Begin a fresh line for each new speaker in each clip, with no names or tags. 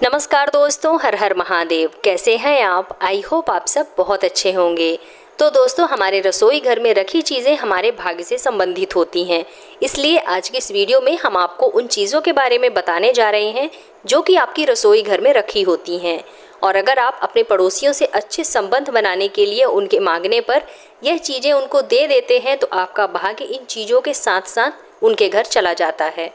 नमस्कार दोस्तों, हर हर महादेव। कैसे हैं आप? आई होप आप सब बहुत अच्छे होंगे। तो दोस्तों, हमारे रसोई घर में रखी चीज़ें हमारे भाग्य से संबंधित होती हैं। इसलिए आज के इस वीडियो में हम आपको उन चीज़ों के बारे में बताने जा रहे हैं जो कि आपकी रसोई घर में रखी होती हैं। और अगर आप अपने पड़ोसियों से अच्छे संबंध बनाने के लिए उनके मांगने पर यह चीज़ें उनको दे देते हैं तो आपका भाग्य इन चीज़ों के साथ साथ उनके घर चला जाता है।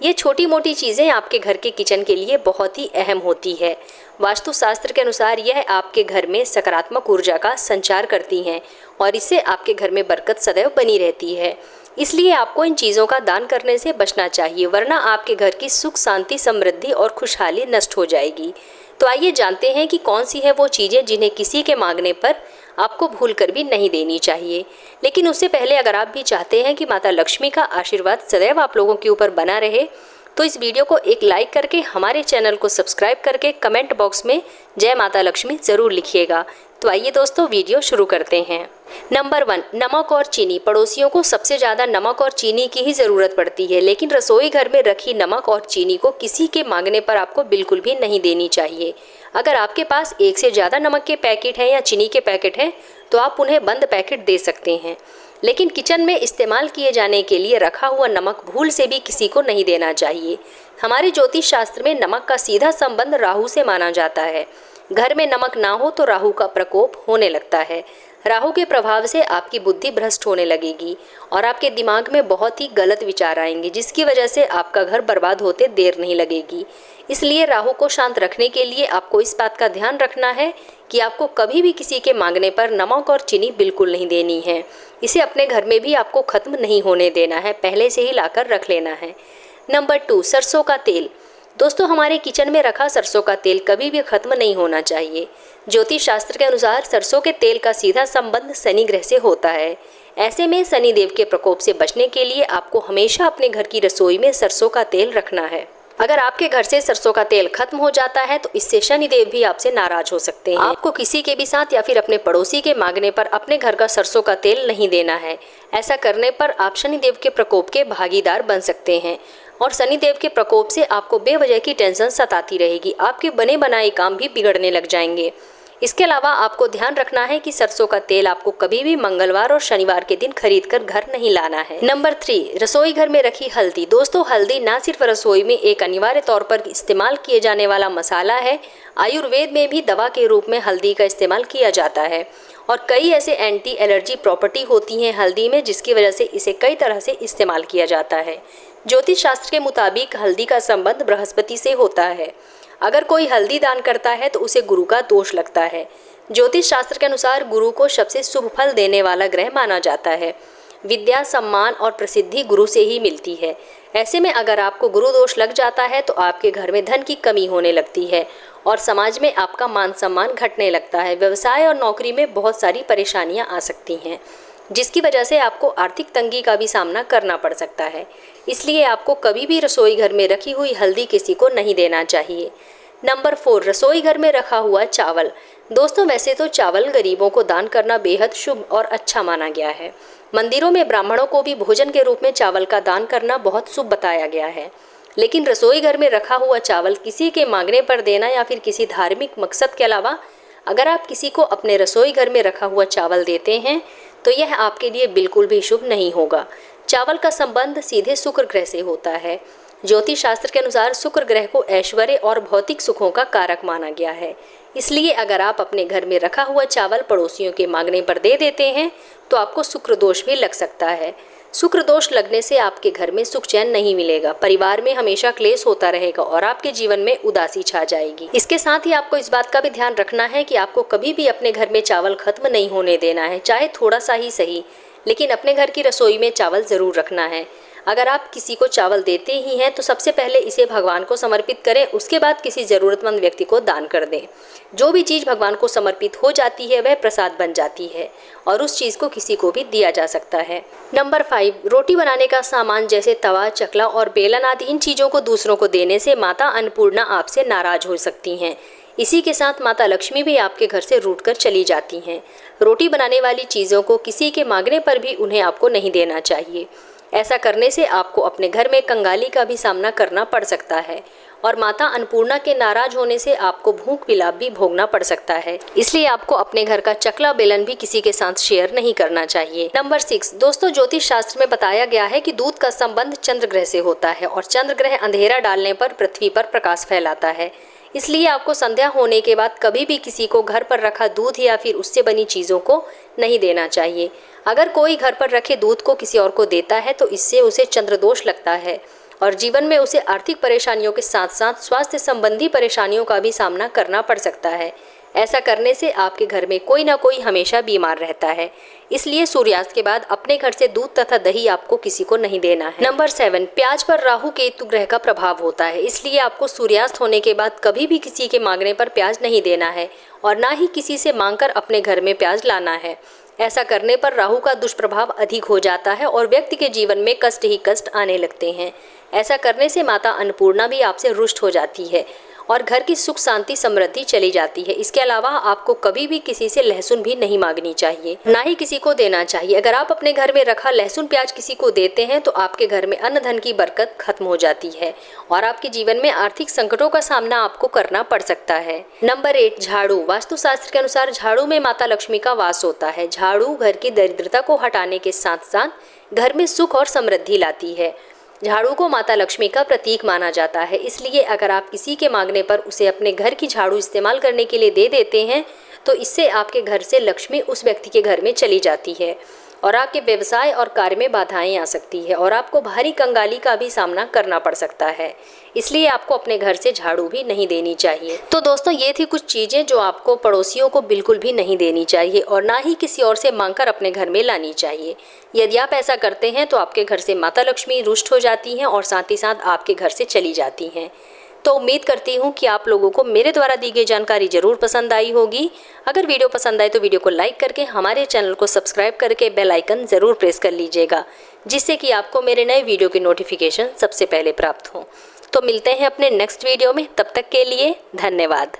ये छोटी मोटी चीज़ें आपके घर के किचन के लिए बहुत ही अहम होती है। वास्तुशास्त्र के अनुसार यह आपके घर में सकारात्मक ऊर्जा का संचार करती हैं और इससे आपके घर में बरकत सदैव बनी रहती है। इसलिए आपको इन चीज़ों का दान करने से बचना चाहिए, वरना आपके घर की सुख शांति समृद्धि और खुशहाली नष्ट हो जाएगी। तो आइए जानते हैं कि कौन सी है वो चीज़ें जिन्हें किसी के मांगने पर आपको भूल कर भी नहीं देनी चाहिए। लेकिन उससे पहले अगर आप भी चाहते हैं कि माता लक्ष्मी का आशीर्वाद सदैव आप लोगों के ऊपर बना रहे तो इस वीडियो को एक लाइक करके हमारे चैनल को सब्सक्राइब करके कमेंट बॉक्स में जय माता लक्ष्मी ज़रूर लिखिएगा। तो आइए दोस्तों, वीडियो शुरू करते हैं। नंबर 1, नमक और चीनी। पड़ोसियों को सबसे ज़्यादा नमक और चीनी की ही ज़रूरत पड़ती है, लेकिन रसोई घर में रखी नमक और चीनी को किसी के मांगने पर आपको बिल्कुल भी नहीं देनी चाहिए। अगर आपके पास एक से ज़्यादा नमक के पैकेट हैं या चीनी के पैकेट हैं तो आप उन्हें बंद पैकेट दे सकते हैं, लेकिन किचन में इस्तेमाल किए जाने के लिए रखा हुआ नमक भूल से भी किसी को नहीं देना चाहिए। हमारे ज्योतिष शास्त्र में नमक का सीधा संबंध राहु से माना जाता है। घर में नमक ना हो तो राहु का प्रकोप होने लगता है। राहु के प्रभाव से आपकी बुद्धि भ्रष्ट होने लगेगी और आपके दिमाग में बहुत ही गलत विचार आएंगे, जिसकी वजह से आपका घर बर्बाद होते देर नहीं लगेगी। इसलिए राहु को शांत रखने के लिए आपको इस बात का ध्यान रखना है कि आपको कभी भी किसी के मांगने पर नमक और चीनी बिल्कुल नहीं देनी है। इसे अपने घर में भी आपको खत्म नहीं होने देना है, पहले से ही लाकर रख लेना है। नंबर 2, सरसों का तेल। दोस्तों, हमारे किचन में रखा सरसों का तेल कभी भी खत्म नहीं होना चाहिए। ज्योतिष शास्त्र के अनुसार सरसों के तेल का सीधा संबंध शनि ग्रह से होता है। ऐसे में शनि देव के प्रकोप से बचने के लिए आपको हमेशा अपने घर की रसोई में सरसों का तेल रखना है। अगर आपके घर से सरसों का तेल खत्म हो जाता है तो इससे शनि देव भी आपसे नाराज हो सकते हैं। आपको किसी के भी साथ या फिर अपने पड़ोसी के मांगने पर अपने घर का सरसों का तेल नहीं देना है। ऐसा करने पर आप शनि देव के प्रकोप के भागीदार बन सकते हैं और शनि देव के प्रकोप से आपको बेवजह की टेंशन सताती रहेगी। आपके बने बनाए काम भी बिगड़ने लग जाएंगे। इसके अलावा आपको ध्यान रखना है कि सरसों का तेल आपको कभी भी मंगलवार और शनिवार के दिन खरीदकर घर नहीं लाना है। नंबर 3, रसोई घर में रखी हल्दी। दोस्तों, हल्दी ना सिर्फ रसोई में एक अनिवार्य तौर पर इस्तेमाल किए जाने वाला मसाला है, आयुर्वेद में भी दवा के रूप में हल्दी का इस्तेमाल किया जाता है और कई ऐसे एंटी एलर्जी प्रॉपर्टी होती हैं हल्दी में, जिसकी वजह से इसे कई तरह से इस्तेमाल किया जाता है। ज्योतिष शास्त्र के मुताबिक हल्दी का संबंध बृहस्पति से होता है। अगर कोई हल्दी दान करता है तो उसे गुरु का दोष लगता है। ज्योतिष शास्त्र के अनुसार गुरु को सबसे शुभ फल देने वाला ग्रह माना जाता है। विद्या, सम्मान और प्रसिद्धि गुरु से ही मिलती है। ऐसे में अगर आपको गुरु दोष लग जाता है तो आपके घर में धन की कमी होने लगती है और समाज में आपका मान सम्मान घटने लगता है। व्यवसाय और नौकरी में बहुत सारी परेशानियां आ सकती हैं, जिसकी वजह से आपको आर्थिक तंगी का भी सामना करना पड़ सकता है। इसलिए आपको कभी भी रसोई घर में रखी हुई हल्दी किसी को नहीं देना चाहिए। नंबर 4, रसोई घर में रखा हुआ चावल। दोस्तों, वैसे तो चावल गरीबों को दान करना बेहद शुभ और अच्छा माना गया है। मंदिरों में ब्राह्मणों को भी भोजन के रूप में चावल का दान करना बहुत शुभ बताया गया है, लेकिन रसोई घर में रखा हुआ चावल किसी के मांगने पर देना या फिर किसी धार्मिक मकसद के अलावा अगर आप किसी को अपने रसोई घर में रखा हुआ चावल देते हैं तो यह आपके लिए बिल्कुल भी शुभ नहीं होगा। चावल का संबंध सीधे शुक्र ग्रह से होता है। ज्योतिष शास्त्र के अनुसार शुक्र ग्रह को ऐश्वर्य और भौतिक सुखों का कारक माना गया है। इसलिए अगर आप अपने घर में रखा हुआ चावल पड़ोसियों के मांगने पर दे देते हैं तो आपको शुक्र दोष भी लग सकता है। शुक्र दोष लगने से आपके घर में सुख चैन नहीं मिलेगा, परिवार में हमेशा क्लेश होता रहेगा और आपके जीवन में उदासी छा जाएगी। इसके साथ ही आपको इस बात का भी ध्यान रखना है कि आपको कभी भी अपने घर में चावल खत्म नहीं होने देना है, चाहे थोड़ा सा ही सही, लेकिन अपने घर की रसोई में चावल ज़रूर रखना है। अगर आप किसी को चावल देते ही हैं तो सबसे पहले इसे भगवान को समर्पित करें, उसके बाद किसी ज़रूरतमंद व्यक्ति को दान कर दें। जो भी चीज़ भगवान को समर्पित हो जाती है वह प्रसाद बन जाती है और उस चीज़ को किसी को भी दिया जा सकता है। नंबर 5, रोटी बनाने का सामान जैसे तवा, चकला और बेलन आदि इन चीज़ों को दूसरों को देने से माता अन्नपूर्णा आपसे नाराज हो सकती हैं। इसी के साथ माता लक्ष्मी भी आपके घर से रूठ कर चली जाती हैं। रोटी बनाने वाली चीज़ों को किसी के मांगने पर भी उन्हें आपको नहीं देना चाहिए। ऐसा करने से आपको अपने घर में कंगाली का भी सामना करना पड़ सकता है और माता अन्नपूर्णा के नाराज होने से आपको भूख विलाप भी भोगना पड़ सकता है। इसलिए आपको अपने घर का चकला बेलन भी किसी के साथ शेयर नहीं करना चाहिए। नंबर 6 दोस्तों, ज्योतिष शास्त्र में बताया गया है कि दूध का संबंध चंद्र ग्रह से होता है और चंद्र ग्रह अंधेरा डालने पर पृथ्वी पर प्रकाश फैलाता है। इसलिए आपको संध्या होने के बाद कभी भी किसी को घर पर रखा दूध या फिर उससे बनी चीज़ों को नहीं देना चाहिए। अगर कोई घर पर रखे दूध को किसी और को देता है तो इससे उसे चंद्रदोष लगता है और जीवन में उसे आर्थिक परेशानियों के साथ साथ स्वास्थ्य संबंधी परेशानियों का भी सामना करना पड़ सकता है। ऐसा करने से आपके घर में कोई ना कोई हमेशा बीमार रहता है। इसलिए सूर्यास्त के बाद अपने घर से दूध तथा दही आपको किसी को नहीं देना है। नंबर 7 प्याज पर राहु केतु ग्रह का प्रभाव होता है, इसलिए आपको सूर्यास्त होने के बाद कभी भी किसी के मांगने पर प्याज नहीं देना है और ना ही किसी से मांगकर अपने घर में प्याज लाना है। ऐसा करने पर राहु का दुष्प्रभाव अधिक हो जाता है और व्यक्ति के जीवन में कष्ट ही कष्ट आने लगते हैं। ऐसा करने से माता अन्नपूर्णा भी आपसे रुष्ट हो जाती है और घर की सुख शांति समृद्धि चली जाती है। इसके अलावा आपको कभी भी किसी से लहसुन भी नहीं मांगनी चाहिए, ना ही किसी को देना चाहिए। अगर आप अपने घर में रखा लहसुन प्याज किसी को देते हैं तो आपके घर में अन्न धन की बरकत खत्म हो जाती है और आपके जीवन में आर्थिक संकटों का सामना आपको करना पड़ सकता है। नंबर 8 झाड़ू। वास्तुशास्त्र के अनुसार झाड़ू में माता लक्ष्मी का वास होता है। झाड़ू घर की दरिद्रता को हटाने के साथ साथ घर में सुख और समृद्धि लाती है। झाड़ू को माता लक्ष्मी का प्रतीक माना जाता है, इसलिए अगर आप किसी के मांगने पर उसे अपने घर की झाड़ू इस्तेमाल करने के लिए दे देते हैं तो इससे आपके घर से लक्ष्मी उस व्यक्ति के घर में चली जाती है और आपके व्यवसाय और कार्य में बाधाएं आ सकती है और आपको भारी कंगाली का भी सामना करना पड़ सकता है। इसलिए आपको अपने घर से झाड़ू भी नहीं देनी चाहिए। तो दोस्तों, ये थी कुछ चीज़ें जो आपको पड़ोसियों को बिल्कुल भी नहीं देनी चाहिए और ना ही किसी और से मांगकर अपने घर में लानी चाहिए। यदि आप ऐसा करते हैं तो आपके घर से माता लक्ष्मी रुष्ट हो जाती हैं और साथ ही साथ आपके घर से चली जाती हैं। तो उम्मीद करती हूँ कि आप लोगों को मेरे द्वारा दी गई जानकारी ज़रूर पसंद आई होगी। अगर वीडियो पसंद आए तो वीडियो को लाइक करके हमारे चैनल को सब्सक्राइब करके बेल आइकन ज़रूर प्रेस कर लीजिएगा, जिससे कि आपको मेरे नए वीडियो की नोटिफिकेशन सबसे पहले प्राप्त हो। तो मिलते हैं अपने नेक्स्ट वीडियो में, तब तक के लिए धन्यवाद।